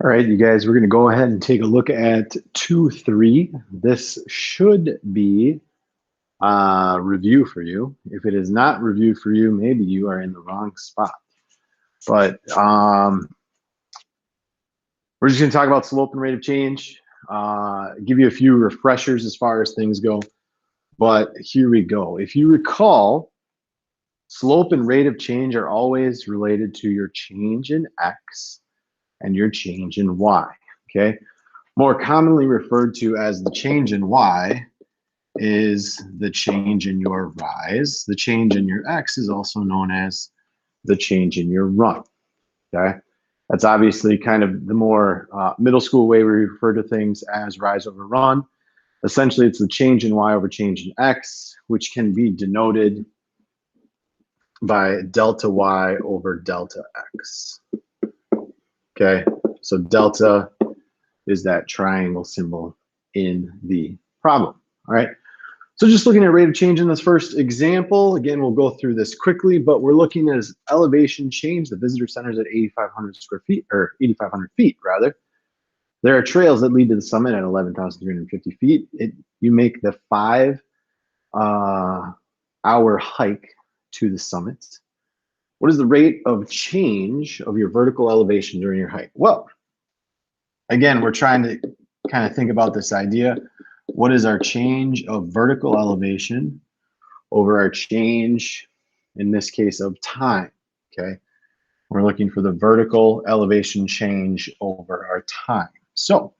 All right, you guys, we're going to go ahead and take a look at 2.3. This should be review for you. If it is not reviewed for you, maybe you are in the wrong spot. But we're just going to talk about slope and rate of change, give you a few refreshers as far as things go. But here we go. If you recall, slope and rate of change are always related to your change in x and your change in y. Okay, more commonly referred to as the change in y is the change in your rise. The change in your x is also known as the change in your run. Okay, that's obviously kind of the more middle school way we refer to things as rise over run. Essentially, it's the change in y over change in x, which can be denoted by delta y over delta x. Okay, so delta is that triangle symbol in the problem. All right, so just looking at rate of change in this first example, again, we'll go through this quickly, but we're looking at elevation change. The visitor center is at 8,500 square feet, or 8,500 feet rather. There are trails that lead to the summit at 11,350 feet. You make the 5-hour hike to the summit. What is the rate of change of your vertical elevation during your hike? Well, again, we're trying to kind of think about this idea. What is our change of vertical elevation over our change, in this case, of time? Okay, we're looking for the vertical elevation change over our time. So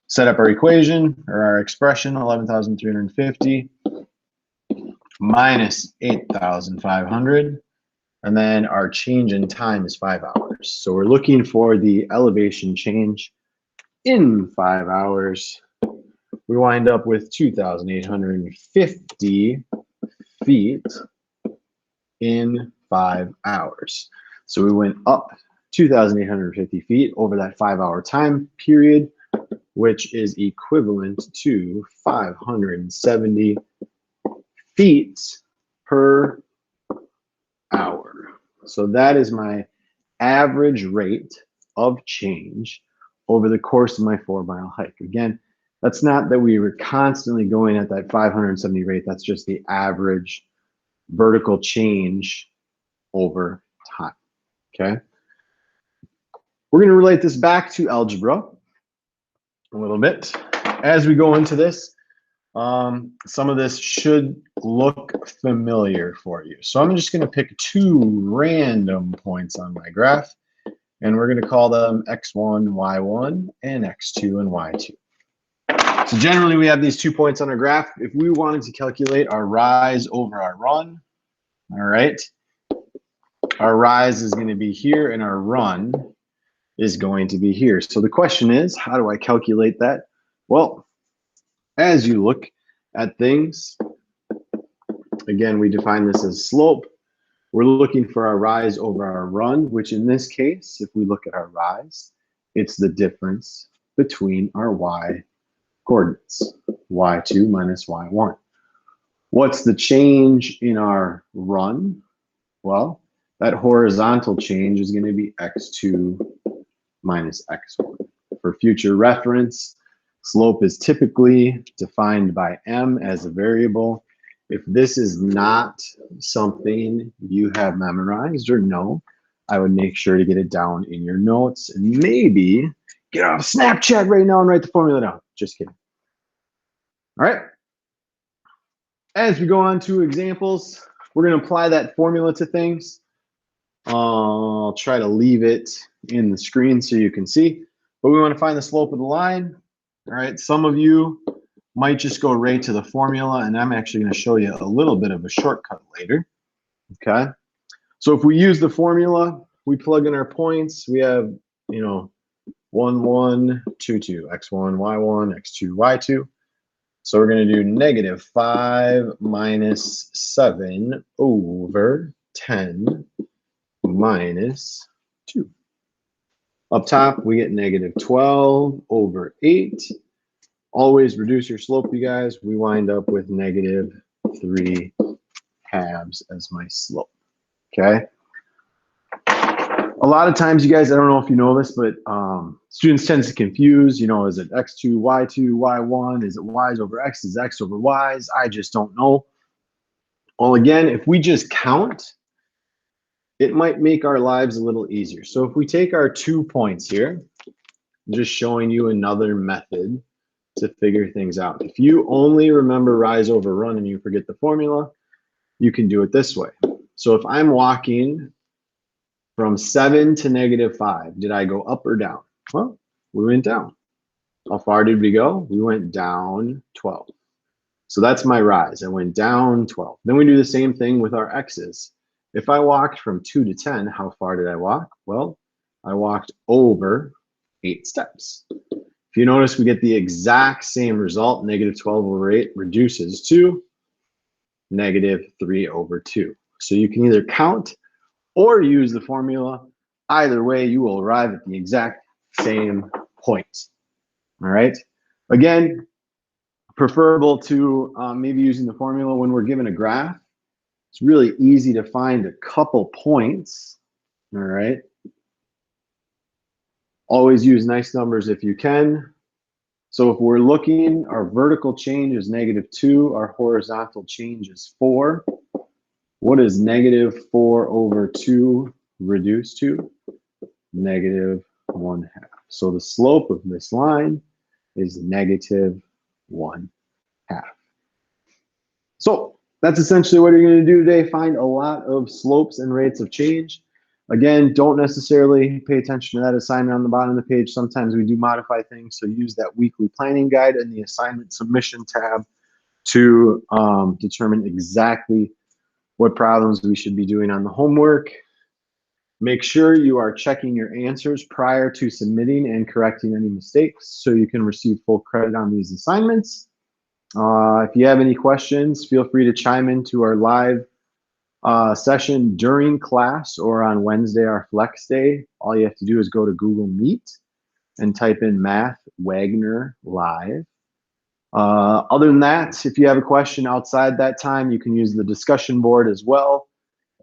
set up our equation or our expression, 11,350 minus 8,500. And then our change in time is 5 hours. So we're looking for the elevation change in 5 hours. We wind up with 2,850 feet in 5 hours. So we went up 2,850 feet over that 5-hour time period, which is equivalent to 570 feet per hour. So that is my average rate of change over the course of my 4-mile hike. Again, that's not that we were constantly going at that 570 rate. That's just the average vertical change over time. Okay. We're going to relate this back to algebra a little bit. As we go into this, some of this should look familiar for you. So I'm just going to pick 2 random points on my graph, and we're going to call them x1, y1, and x2 and y2. So generally, we have these 2 points on our graph. If we wanted to calculate our rise over our run, all right, our rise is going to be here, and our run is going to be here. So the question is, how do I calculate that? Well, as you look at things, again, we define this as slope. We're looking for our rise over our run, which in this case, if we look at our rise, it's the difference between our y coordinates, y2 minus y1. What's the change in our run? Well, that horizontal change is going to be x2 minus x1. For future reference, slope is typically defined by m as a variable. If this is not something you have memorized or know, I would make sure to get it down in your notes and maybe get off Snapchat right now and write the formula down. Just kidding. All right. As we go on to examples, we're going to apply that formula to things. I'll try to leave it in the screen so you can see, but we want to find the slope of the line. All right, some of you might just go right to the formula, and I'm actually going to show you a little bit of a shortcut later. Okay, so if we use the formula, we plug in our points. We have, 1, 1, 2, 2, x1, y1, x2, y2. So we're going to do -5 minus 7 over 10 minus 2. Up top, we get -12 over 8. Always reduce your slope, you guys. We wind up with -3 halves as my slope. Okay. A lot of times, you guys, I don't know if you know this, but students tend to confuse, is it x2, y2, y1? Is it y's over x? Is x over y's? I just don't know. Well, again, if we just count, it might make our lives a little easier. So if we take our 2 points here, I'm just showing you another method to figure things out. If you only remember rise over run and you forget the formula, you can do it this way. So if I'm walking from 7 to -5, did I go up or down? Well, we went down. How far did we go? We went down 12. So that's my rise. I went down 12. Then we do the same thing with our x's. If I walked from 2 to 10, how far did I walk? Well, I walked over 8 steps. If you notice, we get the exact same result. -12 over 8 reduces to -3 over 2. So you can either count or use the formula. Either way, you will arrive at the exact same point. All right. Again, preferable to maybe using the formula when we're given a graph. It's really easy to find a couple points. All right. Always use nice numbers if you can. So if we're looking, our vertical change is -2, our horizontal change is 4. What is -4 over 2 reduce to? -1/2. So the slope of this line is -1/2. So that's essentially what you're going to do today. Find a lot of slopes and rates of change. Again, don't necessarily pay attention to that assignment on the bottom of the page. Sometimes we do modify things, so use that weekly planning guide in the assignment submission tab to determine exactly what problems we should be doing on the homework. Make sure you are checking your answers prior to submitting and correcting any mistakes so you can receive full credit on these assignments. If you have any questions, feel free to chime into our live session during class or on Wednesday, our flex day. All you have to do is go to Google Meet and type in Math Wagner Live. Other than that, if you have a question outside that time, you can use the discussion board as well,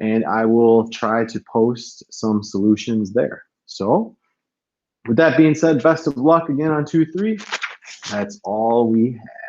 and I will try to post some solutions there. So with that being said, best of luck again on 2-3. That's all we have.